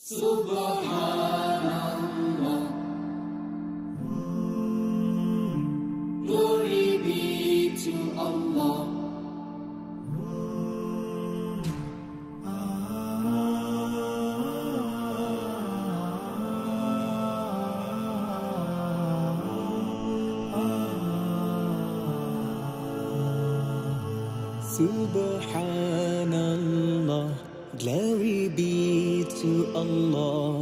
Subhanallah, glory be to Allah. Subhanallah, glory be to Allah.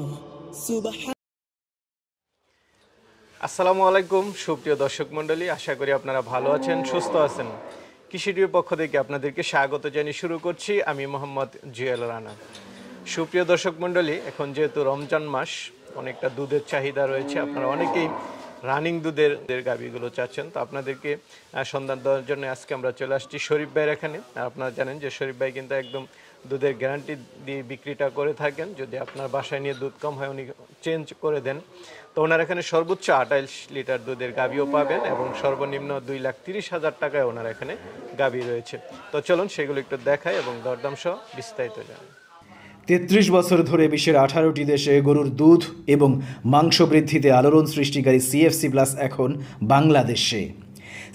আসসালামু আলাইকুম সুপ্রিয় দর্শক মণ্ডলী, আশা করি আপনারা ভালো আছেন, সুস্থ আছেন। কৃষি টিভির পক্ষ থেকে আপনাদেরকে স্বাগত জানিয়ে শুরু করছি আমি মোহাম্মদ জুয়েল রানা। সুপ্রিয় দর্শক মণ্ডলী, এখন যেহেতু রমজান মাস, অনেকটা দুধের চাহিদা রয়েছে। আপনারা অনেকেই রানিং দুধের গাভীগুলো চাচ্ছেন, তো আপনাদেরকে সন্ধান দেওয়ার জন্য আজকে আমরা চলে আসছি শরীফ ভাইয়ের এখানে। আর আপনারা জানেন যে শরীফ ভাই কিন্তু একদম দুধের গ্যারান্টি দিয়ে বিক্রিটা করে থাকেন। যদি আপনার বাসায় নিয়ে দুধ কম হয় উনি চেঞ্জ করে দেন। তো ওনার এখানে সর্বোচ্চ 28 লিটার দুধের গাভীও পাবেন এবং সর্বনিম্ন 2,30,000 টাকায় ওনার এখানে গাভী রয়েছে। তো চলুন সেগুলো একটু দেখাই এবং দরদাম সহ বিস্তারিত জানাই। ৩৩ বছর ধরে বিশ্বের 18টি দেশে গরুর দুধ এবং মাংস বৃদ্ধিতে আলোড়ন সৃষ্টিকারী সিএফসি প্লাস এখন বাংলাদেশে।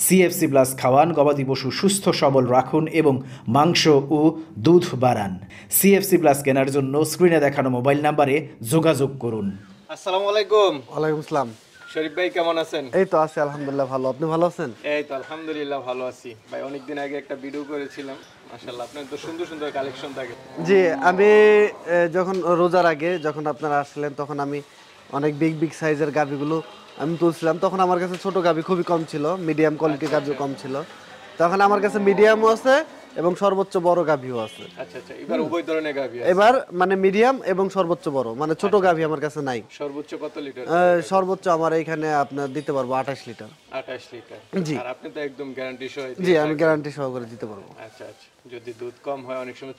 সিএফসি প্লাস খাওয়ান, গবাদি পশু সুস্থ সবল রাখুন এবং মাংস ও দুধ বাড়ান। সিএফসি প্লাস কেনার জন্য স্ক্রিনে দেখানো মোবাইল নাম্বারে যোগাযোগ করুন। আসসালামু আলাইকুম। ওয়ালাইকুম আসসালাম। শরীফ ভাই কেমন আছেন? এই তো আছি আলহামদুলিল্লাহ ভালো। আপনি ভালো আছেন? এই তো আলহামদুলিল্লাহ ভালো আছি ভাই। অনেকদিন আগে একটা ভিডিও করেছিলাম, মাশাআল্লাহ আপনার তো সুন্দর সুন্দর কালেকশন থাকে। জি, আমি যখন রোজার আগে যখন আপনারা আসলেন তখন আমি অনেক বিগ সাইজের গাভিগুলো আমি তুলছিলাম। তখন আমার কাছে ছোট গাভি খুবই কম ছিল, মিডিয়াম কোয়ালিটির গাভি কম ছিল। তখন আমার কাছে মিডিয়ামও আছে এবং সর্বোচ্চ বড় গাভিও আছে। আচ্ছা আচ্ছা, এবার উভয় ধরনের গাভি আছে। এবার মানে মিডিয়াম এবং সর্বোচ্চ বড়, মানে ছোট গাভি আমার কাছে নাই। সর্বোচ্চ কত লিটার? সর্বোচ্চ আমার এখানে আপনার দিতে পারবো 28 লিটার। 28 লিটার। জি। আর আপনি তো একদম গ্যারান্টি সহ। জি, আমি গ্যারান্টি সহকারে দিতে পারবো। আচ্ছা আচ্ছা, যদি দুধ কম হয় অনেক সময়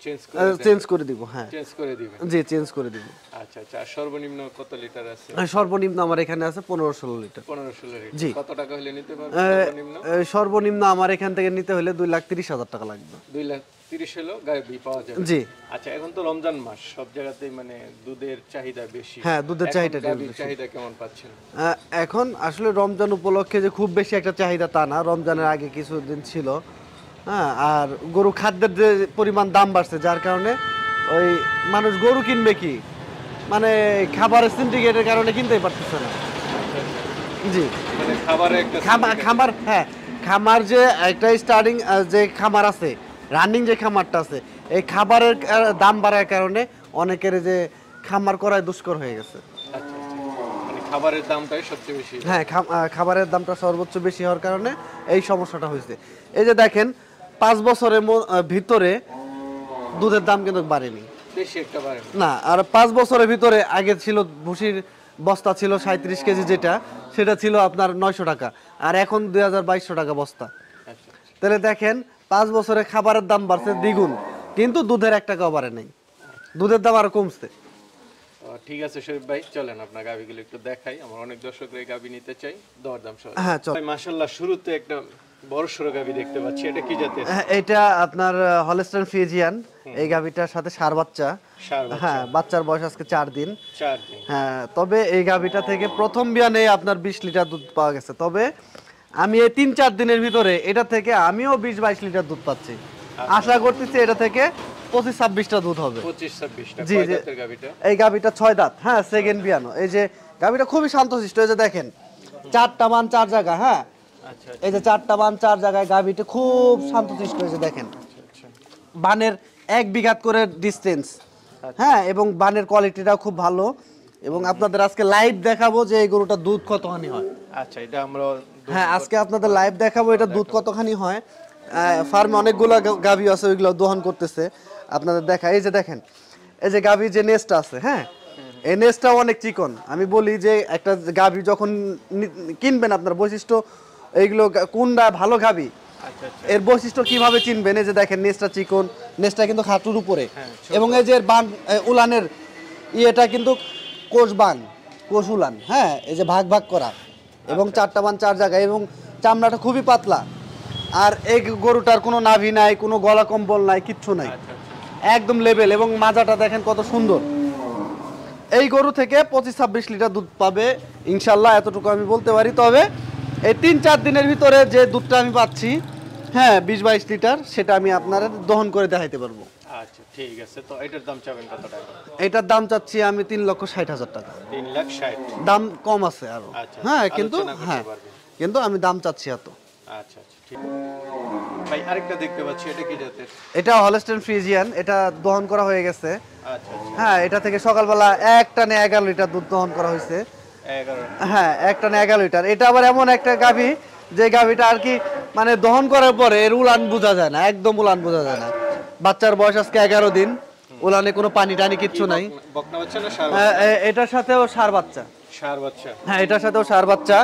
চেঞ্জ করে দিব। হ্যাঁ, চেঞ্জ করে দিবেন। জি, চেঞ্জ করে দিব। আচ্ছা আচ্ছা, আর সর্বনিম্ন কত লিটার আছে? সর্বনিম্ন আমার এখানে আছে 15-16 লিটার। 15-16 লিটার। জি। কত টাকা হলে নিতে পারবেন সর্বনিম্ন? সর্বনিম্ন আমার এখান থেকে নিতে হলে 2,30,000 টাকা লাগবে। 2,30,000 হলে গাভী পাওয়া যাবে। জি। আচ্ছা, এখন তো রমজান মাস, সব জায়গাতেই মানে দুধের চাহিদা বেশি। হ্যাঁ, দুধের চাহিদা গাভীর চাহিদা কেমন পাচ্ছেন? এখন আসলে রমজান উপলক্ষে যে খুব বেশি একটা চাহিদা তা না, রমজানের আগে কিছুদিন ছিল। হ্যাঁ, আর গরু খাদ্যের যে পরিমাণ দাম বাড়ছে যার কারণে ওই মানুষ গরু কিনবে কি মানে খাবারের সিন্ডিকেটের কারণে কিনতেই পারতেছে না। জি, মানে খাবারের একটা খামার, হ্যাঁ খামার যে একটা স্টার্টিং যে খামার আছে, রানিং যে খামারটা আছে, এই খাবারের দাম বাড়ার কারণে অনেকের যে খামার করায় দুষ্কর হয়ে গেছে। আচ্ছা আচ্ছা, মানে খাবারের দামটাই সবচেয়ে বেশি। হ্যাঁ, খাবারের দামটা সর্বোচ্চ বেশি হওয়ার কারণে এই সমস্যাটা হয়েছে। এই যে দেখেন 5 বছরের ভিতরে দুধের দাম কিন্তু বাড়েনি, বেশি একটা বাড়েনি না। আর 5 বছরের ভিতরে আগে ছিল ভুসির বস্তা ছিল 37 কেজি, যেটা সেটা ছিল আপনার 900 টাকা, আর এখন 2,200 টাকা বস্তা। আচ্ছা, তাহলে দেখেন 5 বছরে খাবারের দাম বাড়ছে দ্বিগুণ, কিন্তু দুধের 1 টাকাও বাড়ে নাই, দুধের দাম আরো কমছে। ঠিক আছে শরীফ ভাই, চলেন আপনার গাভিগুলো একটু দেখাই। আমার অনেক দর্শকরা এই গাভি নিতে চাই, দরদাম সহ। হ্যাঁ, চল। ভাই মাশাআল্লাহ, শুরুতে একটা বড় সরো গাভি দেখতে পাচ্ছি, এটা কি জাতের? এটা আপনার হলস্টাইন ফ্রিজিয়ান। এই গাভিটার সাথে ষাঁড় বাচ্চা। হ্যাঁ, বাচ্চার বয়স আজকে 4 দিন। 4 দিন। হ্যাঁ, তবে এই গাভিটা থেকে প্রথম বিয়ানে আপনার 20 লিটার দুধ পাওয়া গেছে। তবে আমি এই 3-4 দিনের ভিতরে এটা থেকে আমিও 20-22 লিটার দুধ পাচ্ছি। আশা করতেছি এটা থেকে 25-26টা দুধ হবে। 25-26টা। জি, কয় দাঁতের গাভিটা? এই গাভিটা 6 দাঁত। হ্যাঁ, সেকেন্ড বিয়ানো। এই যে গাভিটা খুবই শান্তশিষ্ট। এই যে দেখেন 4টা বান 4 জায়গা। হ্যাঁ, আচ্ছা, এই যে 4টা বান 4 জায়গায় গাভিটা খুব শান্তশিষ্ট। এই যে দেখেন বানের 1 বিঘাত করে ডিসটেন্স। হ্যাঁ, এবং বানের কোয়ালিটিটাও খুব ভালো। এবং আপনাদের আজকে লাইভ দেখাবো যে এই গরুটা দুধ কতখানি হয়। আচ্ছা, এটা আমরা হ্যাঁ, আজকে আপনাদের লাইভ দেখাবো এটা দুধ কতখানি হয়। ফার্মে অনেকগুলো গাভী আছে, ওইগুলো দহন করতেছে, আপনাদের দেখা। এই যে দেখেন, এই যে গাভী যে নেস্টটা আছে, হ্যাঁ এই নেস্টটাও অনেক চিকন। আমি বলি যে একটা গাভী যখন কিনবেন আপনার বৈশিষ্ট্য এইগুলো কোনটা ভালো গাভী, এর বৈশিষ্ট্য কিভাবে চিনবেন? এই যে দেখেন নেস্টটা চিকন, নেস্টটা কিন্তু হাঁটুর উপরে, এবং এই যে বান উলানের ইয়েটা কিন্তু কোষ বান, কোষ উলান। হ্যাঁ, এই যে ভাগ ভাগ করা, এবং 4টা বান 4 জায়গায়, এবং চামড়াটা খুবই পাতলা। আর এই গরুটার কোনো নাভি নাই, কোনো গলা কম্বল নাই, কিচ্ছু নাই, একদম লেভেল। এবং মাজাটা দেখেন কত সুন্দর। এই গরু থেকে 25-26 লিটার দুধ পাবে ইনশাল্লাহ, এতটুকু আমি বলতে পারি। তবে এই 3-4 দিনের ভিতরে যে দুধটা আমি পাচ্ছি, হ্যাঁ 20-22 লিটার, সেটা আমি আপনাদের দহন করে দেখাইতে পারবো। আচ্ছা ঠিক আছে, তো এটার দাম চাবেন কত টাকা? এটার দাম চাচ্ছি আমি 3,60,000 টাকা। 3,60,000। দাম কম আছে আরো, আচ্ছা, হ্যাঁ কিন্তু আলোচনা করতে হ্যাঁ পারবেন। কিন্তু আমি দাম চাচ্ছি এত। আচ্ছা আচ্ছা ঠিক। ভাই আরেকটা দেখতে পাচ্ছি, এটা কি জাতের? এটা হলস্টেইন ফ্রিজিয়ান, এটা দহন করা হয়ে গেছে। আচ্ছা আচ্ছা। হ্যাঁ, এটা থেকে সকালবেলা এক টানে 11 লিটার দুধ দহন করা হয়েছে। 11। হ্যাঁ, এক টানে 11 লিটার। এটা আবার এমন একটা গাভী, যে গাভীটা আর কি মানে দহন করার পরে এর উলান বোঝা যায় না, একদম উলান বোঝা যায় না। বাচ্চার বয়স আজকে 11 দিন, উলানে কোনো পানি টানি কিচ্ছু নাই। বকনা বাচ্চা না ষাঁড়? এটার সাথেও ষাঁড় বাচ্চা। ষাঁড় বাচ্চা। হ্যাঁ, এটার সাথেও ষাঁড় বাচ্চা।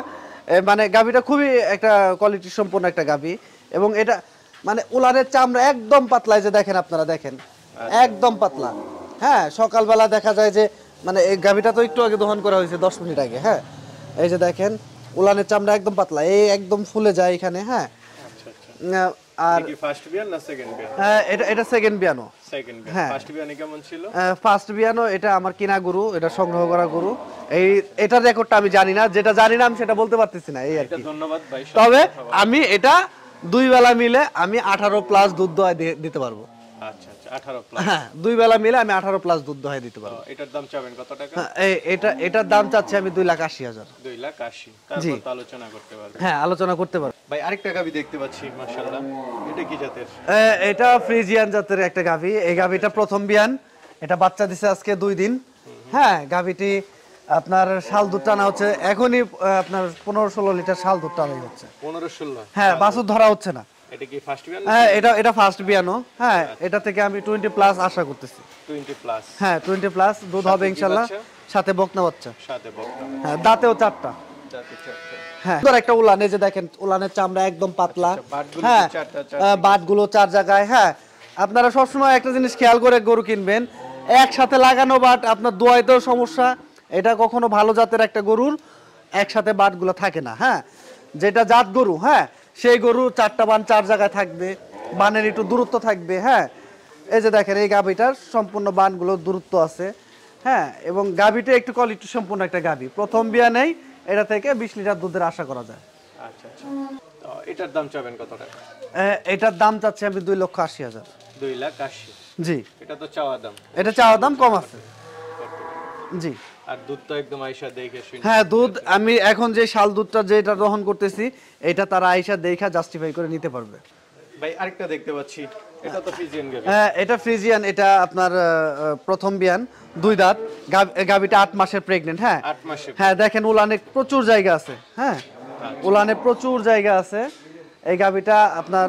মানে গাভীটা খুবই একটা কোয়ালিটি সম্পন্ন একটা গাভী, এবং এটা মানে উলানের চামড়া একদম পাতলা, যে দেখেন আপনারা দেখেন একদম পাতলা। হ্যাঁ, সকালবেলা দেখা যায় যে মানে এই গাভীটা তো একটু আগে দহন করা হয়েছে 10 মিনিট আগে। হ্যাঁ, এই যে দেখেন উলানের চামড়া একদম পাতলা, এই একদম ফুলে যায় এখানে। হ্যাঁ, আচ্ছা আচ্ছা। আর কি ফার্স্ট বিয়ান না সেকেন্ড বিয়ান? এটা সেকেন্ড বিয়ানো। সেকেন্ড বিয়ান। হ্যাঁ। ফার্স্ট বিয়ানে কেমন ছিল? ফার্স্ট বিয়ানো এটা আমার কিনা গরু, এটা সংগ্রহ করা গরু। এটার রেকর্ডটা আমি জানি না, যেটা জানি না আমি সেটা বলতে পারতেছি না, এই আর এটা কি। ধন্যবাদ ভাই। তবে আমি এটা 2 বেলা মিলে আমি 18 প্লাস দুধ দোয়ায় দিতে পারবো। আচ্ছা আচ্ছা, 18 প্লাস। হ্যাঁ, 2 বেলা মিলে আমি 18 প্লাস দুধ দোয়ায় দিতে পারবো। এটার দাম চাবেন কত টাকা? হ্যাঁ, এটার দাম চাচ্ছি আমি 2,80,000। 2,80,000। তারপর তো আলোচনা করতে পারবেন। হ্যাঁ, আলোচনা করতে পারবো। ভাই আরেকটা গাভী দেখতে পাচ্ছি, মাশাআল্লাহ। এটা কি জাতের? এটা ফ্রিজিয়ান জাতের একটা গাভী। এই গাভীটা প্রথম বিয়ান, এটা বাচ্চা দিছে আজকে 2 দিন। হ্যাঁ, গাভীটি আপনার শাল দুধ টানা হচ্ছে এখনই, আপনার 15-16 লিটার শাল দুধ টানাই হচ্ছে। 15-16? হ্যাঁ, বাছুর ধরা হচ্ছে না। এটা কি ফার্স্ট বিয়ান? হ্যাঁ, এটা ফার্স্ট বিয়ানো। হ্যাঁ, এটা থেকে আমি 20 প্লাস আশা করতেছি। 20 প্লাস। হ্যাঁ, 20 প্লাস দুধ হবে ইনশাআল্লাহ, সাথে বকনা বাচ্চা। সাথে বকনা। হ্যাঁ, দাঁতেও 4টা। জাতি চারটে। হ্যাঁ, সুন্দর একটা উলান, এই যে দেখেন উলানের চামড়া একদম পাতলা। আচ্ছা, বাটগুলো কি হ্যাঁ, চারটা, চারটা? বাটগুলো 4 জায়গায়। হ্যাঁ, আপনারা সবসময় একটা জিনিস খেয়াল করে গরু কিনবেন, একসাথে লাগানো বাট আপনার দোয়াইতেও সমস্যা। এটা কখনো ভালো জাতের একটা গরুর একসাথে বাটগুলো থাকে না। হ্যাঁ, যেটা জাত গরু, হ্যাঁ সেই গরু 4টা বান 4 জায়গায় থাকবে, বানের একটু দূরত্ব থাকবে। হ্যাঁ, এই যে দেখেন এই গাভীটার সম্পূর্ণ বানগুলো দূরত্ব আছে। হ্যাঁ, এবং গাভীটা একটু কোয়ালিটি সম্পূর্ণ একটা গাভী, প্রথম বিয়ানেই এটা থেকে 20 লিটার দুধের আশা করা যায়। আচ্ছা আচ্ছা। তো এটার দাম চাবেন কত টাকা? এটার দাম চাচ্ছি আমি 2,80,000। 2,80,000। জি, এটা তো চাওয়া দাম। এটা চাওয়া দাম কম আছে। জি, আর দুধ তো একদম আয়শা দেখে শুনে। হ্যাঁ, দুধ আমি এখন যে শাল দুধটা যেটা গ্রহণ করতেছি, এটা তারা আইসা দেখা জাস্টিফাই করে নিতে পারবে। ভাই আরেকটা দেখতে পাচ্ছি, এটা তো ফ্রিজিয়ান গাভী। হ্যাঁ, এটা ফ্রিজিয়ান, এটা আপনার প্রথম বিয়ান, 2 দাঁত। গাভীটা 8 মাসের প্রেগনেন্ট। হ্যাঁ 8 মাসে। হ্যাঁ, দেখেন উলানে প্রচুর জায়গা আছে। হ্যাঁ, উলানে প্রচুর জায়গা আছে। এই গাভীটা আপনার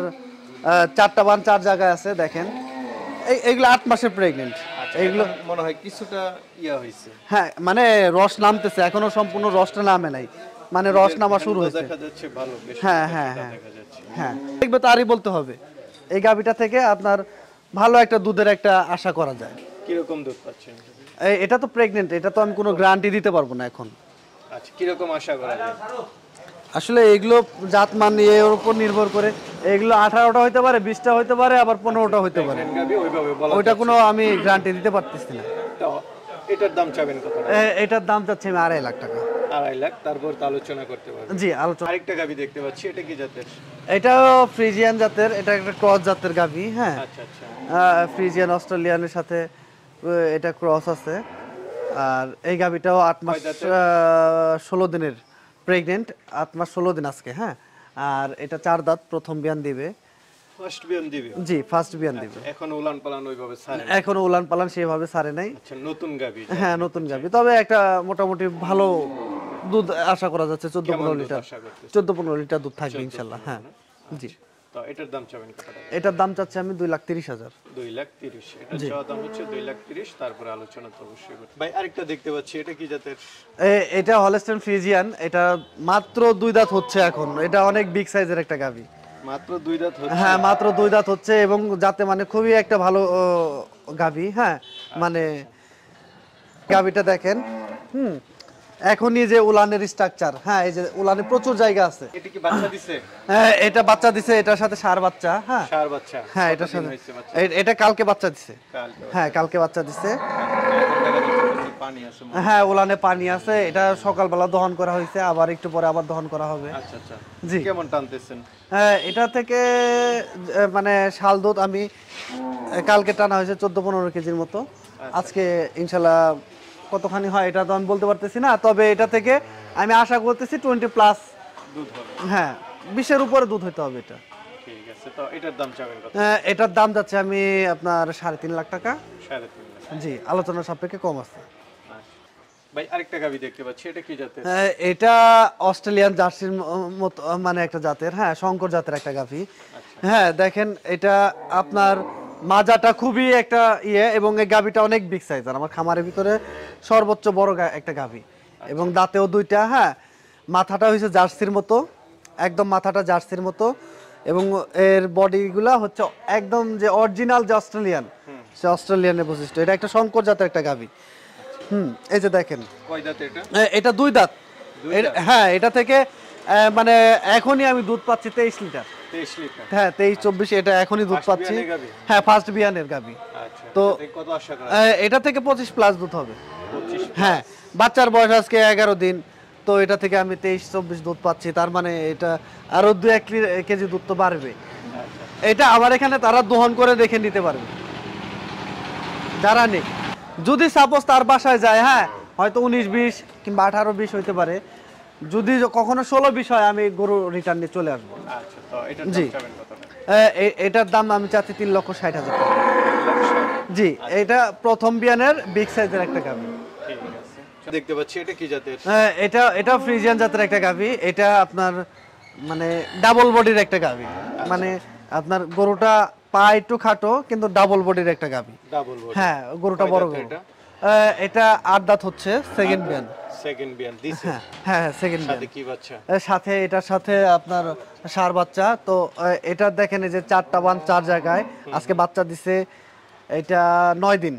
4টা বান 4 জায়গায় আছে, দেখেন এইগুলো 8 মাসের প্রেগনেন্ট। এইগুলো মনে হয় কিছুটা ইয়া হইছে। হ্যাঁ, মানে রস নামতেছে, এখনো সম্পূর্ণ রসটা নামে নাই, মানে রস নামা শুরু হয়েছে। দেখা যাচ্ছে ভালো, বেশ। হ্যাঁ হ্যাঁ হ্যাঁ দেখা যাচ্ছে। হ্যাঁ, দেখবে তারই বলতে হবে। এই গাভীটা থেকে আপনার ভালো একটা দুধের একটা আশা করা যায়। কি রকম দুধ পাচ্ছেন? এটা তো প্রেগনেন্ট, এটা তো আমি কোনো গ্যারান্টি দিতে পারবো না এখন। আচ্ছা, কি রকম আশা করা যায়? আসলে এগুলো জাত মান এর উপর নির্ভর করে, এগুলো 18টা হইতে পারে, 20টা হইতে পারে, আবার 15টা হইতে পারে। গাভী ওইভাবে বলা ওইটা কোনো আমি গ্যারান্টি দিতে পারতেছি না। তো এটার দাম চাবেন কত টাকা? এটার দাম চাচ্ছি আমি 2.5 লাখ টাকা। 2.5 লাখ, তারপর তো আলোচনা করতে পারবেন। জি, আলোচনা। আরেকটা গাভী দেখতে পাচ্ছি, এটা কি জাতের? এটাও ফ্রিজিয়ান জাতের, এটা একটা ক্রস জাতের গাভী। হ্যাঁ, আচ্ছা আচ্ছা। ফ্রিজিয়ান অস্ট্রেলিয়ানের সাথে এটা ক্রস আছে। আর এই গাভীটাও 8 মাস 16 দিনের প্রেগনেন্ট, 8 মাস 16 দিন আজকে। হ্যাঁ, আর এটা 4 দাঁত, প্রথম বিয়ান দিবে। ফার্স্ট বিয়ান দিবে? জি, ফার্স্ট বিয়ান দিবে। এখন উলান পালান ওইভাবে ছাড়ে না? এখনো উলান পালান সেভাবে ছাড়ে নাই। আচ্ছা, নতুন গাভী। হ্যাঁ, নতুন গাভী, তবে একটা মোটামুটি ভালো দুধ আশা করা যাচ্ছে। 14-15 লিটার, 14-15 লিটার দুধ থাকবে ইনশাল্লাহ। হ্যাঁ, জি। তো এটার দাম চাবেন কত টাকা? এটার দাম চাচ্ছি আমি 2,30,000। 2,30,000। এটা চাওয়া দাম হচ্ছে 2,30,000, তারপরে আলোচনা তো অবশ্যই করতে। ভাই আরেকটা দেখতে পাচ্ছি, এটা কি জাতের? এটা হলস্টেইন ফ্রিজিয়ান, এটা মাত্র 2 দাঁত হচ্ছে এখন। এটা অনেক বিগ সাইজের একটা গাভী। মাত্র 2 দাঁত হচ্ছে? হ্যাঁ, মাত্র 2 দাঁত হচ্ছে, এবং যাতে মানে খুবই একটা ভালো গাভী। হ্যাঁ, মানে গাভীটা দেখেন, এখনই যে উলানের স্ট্রাকচার, হ্যাঁ এই যে উলানে প্রচুর জায়গা আছে। এটা কি বাচ্চা দিছে? হ্যাঁ, এটা বাচ্চা দিছে, এটার সাথে ষাঁড় বাচ্চা। হ্যাঁ, ষাঁড় বাচ্চা। হ্যাঁ, এটার সাথে এটা কালকে বাচ্চা দিছে। কালকে? হ্যাঁ, কালকে বাচ্চা দিছে। এখন দেখা যাচ্ছে পানি আছে মনে হয়। হ্যাঁ উলানে পানি আছে, এটা সকালবেলা দহন করা হয়েছে, আবার একটু পরে আবার দহন করা হবে। আচ্ছা আচ্ছা, জি। কেমন টানতেছেন? এটা থেকে মানে শাল দুধ আমি কালকে টানা হয়েছে 14-15 কেজির মতো। আজকে ইনশাল্লাহ কতখানি হয় এটা তো আমি বলতে পারতেছি না, তবে এটা থেকে আমি আশা করতেছি 20+ দুধ হবে। হ্যাঁ 20-এর উপরে দুধ হইতে হবে এটা। ঠিক আছে, তো এটার দাম চাবেন কত? এটার দাম যাচ্ছে আমি আপনার 3.5 লাখ টাকা। 3.5 লাখ। জি, আলোচনার সাপেক্ষে কম আছে। ভাই আরেকটা গাভী দেখতে পাচ্ছি, এটা কি জাতের? এটা অস্ট্রেলিয়ান জার্সির মতো মানে একটা জাতের, হ্যাঁ শঙ্কর জাতের একটা গাভী। হ্যাঁ দেখেন এটা আপনার মাজাটা খুবই একটা এবং এই গাভীটা অনেক বিগ সাইজের, আমার খামারের ভিতরে সর্বোচ্চ বড় একটা গাভী এবং দাঁতেও দুইটা। হ্যাঁ মাথাটা হয়েছে জার্সির মতো, একদম মাথাটা জার্সির মতো, এবং এর বডিগুলা হচ্ছে একদম যে অরিজিনাল যে অস্ট্রেলিয়ান, সে অস্ট্রেলিয়ানের বৈশিষ্ট্য। এটা একটা শঙ্কর জাতের একটা গাভী। এই যে দেখেন কয় দাঁত এটা? এটা 2 দাঁত। হ্যাঁ এটা থেকে মানে এখনই আমি দুধ পাচ্ছি 23 লিটার। 23 লিটার? হ্যাঁ 23-24 এটা এখনই দুধ First পাচ্ছি। বিয়ানের গাভী? হ্যাঁ ফার্স্ট বিয়ানের গাভী। আচ্ছা, তো এটা থেকে কত আশা করা? এটা থেকে 25+ দুধ হবে। 25? হ্যাঁ বাচ্চার বয়স আজকে 11 দিন, তো এটা থেকে আমি 23-24 দুধ পাচ্ছি, তার মানে এটা আরো 2-1 কেজি দুধ তো বাড়বে। এটা আমার এখানে তারা দহন করে দেখে নিতে পারবে যারা নেই, যদি সাপোজ তার বাসায় যায়, হ্যাঁ হয়তো 19-20 কিংবা 18-20 হইতে পারে, যদি কখনো 16-20 হয় আমি গরু রিটার্ন নিয়ে চলে আসবো। আচ্ছা, তো এটার জি। দাম চাবেন কত টাকা? এটার দাম আমি চাচ্ছি 3,60,000 টাকা। জি, এটা প্রথম বিয়ানের বিগ সাইজের একটা গাভী। ঠিক আছে, দেখতে পাচ্ছি এটা কি জাতের? এটা ফ্রিজিয়ান জাতের একটা গাভী। এটা আপনার মানে ডাবল বডির একটা গাভী, মানে আপনার গরুটা পা একটু খাটো কিন্তু ডাবল বডির একটা গাভী। Double body? হ্যাঁ গরুটা বড় গরু। এটা 8 দাঁত হচ্ছে, সেকেন্ড বিয়ান। সেকেন্ড বিয়ান দিছে? হ্যাঁ সেকেন্ড বিয়ান। সাথে কি বাচ্চা? সাথে এটার সাথে আপনার ষাঁড় বাচ্চা। তো এটা দেখেন এই যে 4টা বান 4 জায়গায় আজকে বাচ্চা দিছে। এটা 9 দিন।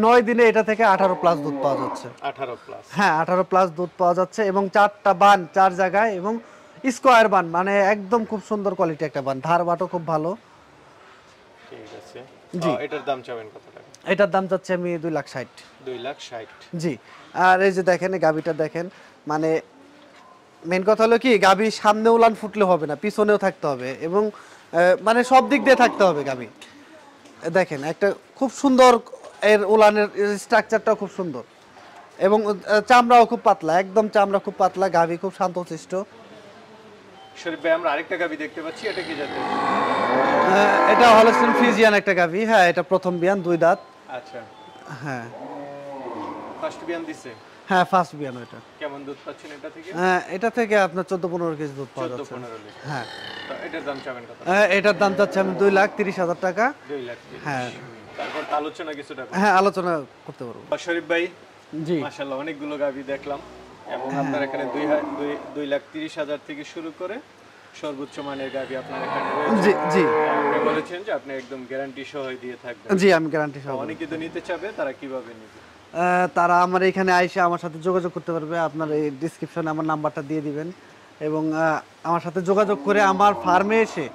9 দিনে এটা থেকে 18+ দুধ পাওয়া যাচ্ছে। 18+? হ্যাঁ 18+ দুধ পাওয়া যাচ্ছে এবং 4টা বান 4 জায়গায় এবং স্কয়ার বান, মানে একদম খুব সুন্দর কোয়ালিটি একটা বান, ধার বাটও খুব ভালো। ঠিক আছে, জি। এটার দাম চাবেন কত টাকা? এটার দাম চাচ্ছি আমি 2,60,000। 2,60,000? জি। আর এই যে দেখেন এই গাভীটা দেখেন, মানে মেন কথা হলো কি গাভী সামনে উলান ফুটলে হবে না, পিছনেও থাকতে হবে এবং মানে সব দিক দিয়ে থাকতে হবে গাভী। দেখেন একটা খুব সুন্দর, এর উলানের স্ট্রাকচারটাও খুব সুন্দর এবং চামড়াও খুব পাতলা, একদম চামড়া খুব পাতলা, গাভী খুব শান্তশিষ্ট। শরীফ ভাই আমরা আরেকটা গাভী দেখতে পাচ্ছি, এটা কি জাতের? এটা হলস্টিন ফ্রিজিয়ান একটা গাভী। হ্যাঁ এটা প্রথম বিয়ান, 2 দাঁত। আচ্ছা, হ্যাঁ ফার্স্ট বিয়ান দিছে? হ্যাঁ ফার্স্ট বিয়ান। এটা কেমন দুধ পাচ্ছেন এটা থেকে? এটা থেকে আপনার 14-15 কেজি দুধ পাওয়া যাচ্ছে। 14-15 লিটার? হ্যাঁ তো এটার দাম চাবেন কত? এটার দাম চাচ্ছি আমি 2,30,000 টাকা। 2,30,000? হ্যাঁ তারপর আলোচনা কিছুটা করব। হ্যাঁ আলোচনা করতে পারবো। শরীফ ভাই জি। মাশাআল্লাহ অনেকগুলো গাভী দেখলাম এবং আপনার এখানে 2,30,000 থেকে শুরু করে সর্বোচ্চ মানের গাভী আপনার এখানে রয়েছে। জি জি আপনি বলেছেন যে আপনি একদম গ্যারান্টি সহ দিয়ে থাকবেন। জি আমি গ্যারান্টি সহ। অনেকে তো নিতে চাবে, তারা কিভাবে নেবে? তারা আমার এখানে আইসে আমার সাথে যোগাযোগ করতে পারবে। আপনার এই ডিসক্রিপশনে আমার নাম্বারটা দিয়ে দিবেন এবং আমার সাথে যোগাযোগ করে আমার ফার্মে এসে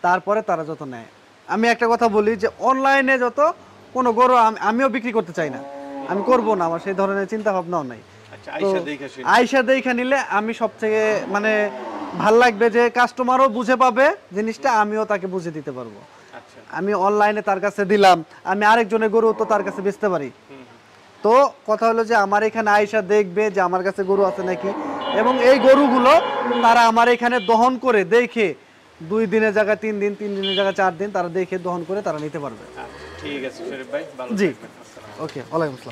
তারপরে তারা যত নেয়। আমি একটা কথা বলি যে অনলাইনে যত কোনো গরু আমিও বিক্রি করতে চাই না, আমি করব না, আমার সেই ধরনের চিন্তা ভাবনাও নাই। আচ্ছা, আইসা দেখে শুনে? আইসা দেখে নিলে আমি সবথেকে মানে ভাল লাগবে যে কাস্টমারও বুঝে পাবে জিনিসটা, আমিও তাকে বুঝে দিতে পারবো। আচ্ছা, আমি অনলাইনে তার কাছে দিলাম, আমি আরেকজনের গরু তো তার কাছে বেচতে পারি। তো কথা হলো যে আমার এখানে আইসা দেখবে যে আমার কাছে গরু আছে নাকি, এবং এই গরুগুলো তারা আমার এখানে দহন করে দেখে 2 দিনের জায়গায় 3 দিন, 3 দিনের জায়গায় 4 দিন তারা দেখে দহন করে তারা নিতে পারবে। ঠিক আছে শরীফ ভাই, ভালো জি থাকবেন। আসসালামু আলাইকুম। ওকে, ওয়ালাইকুম আসসালাম।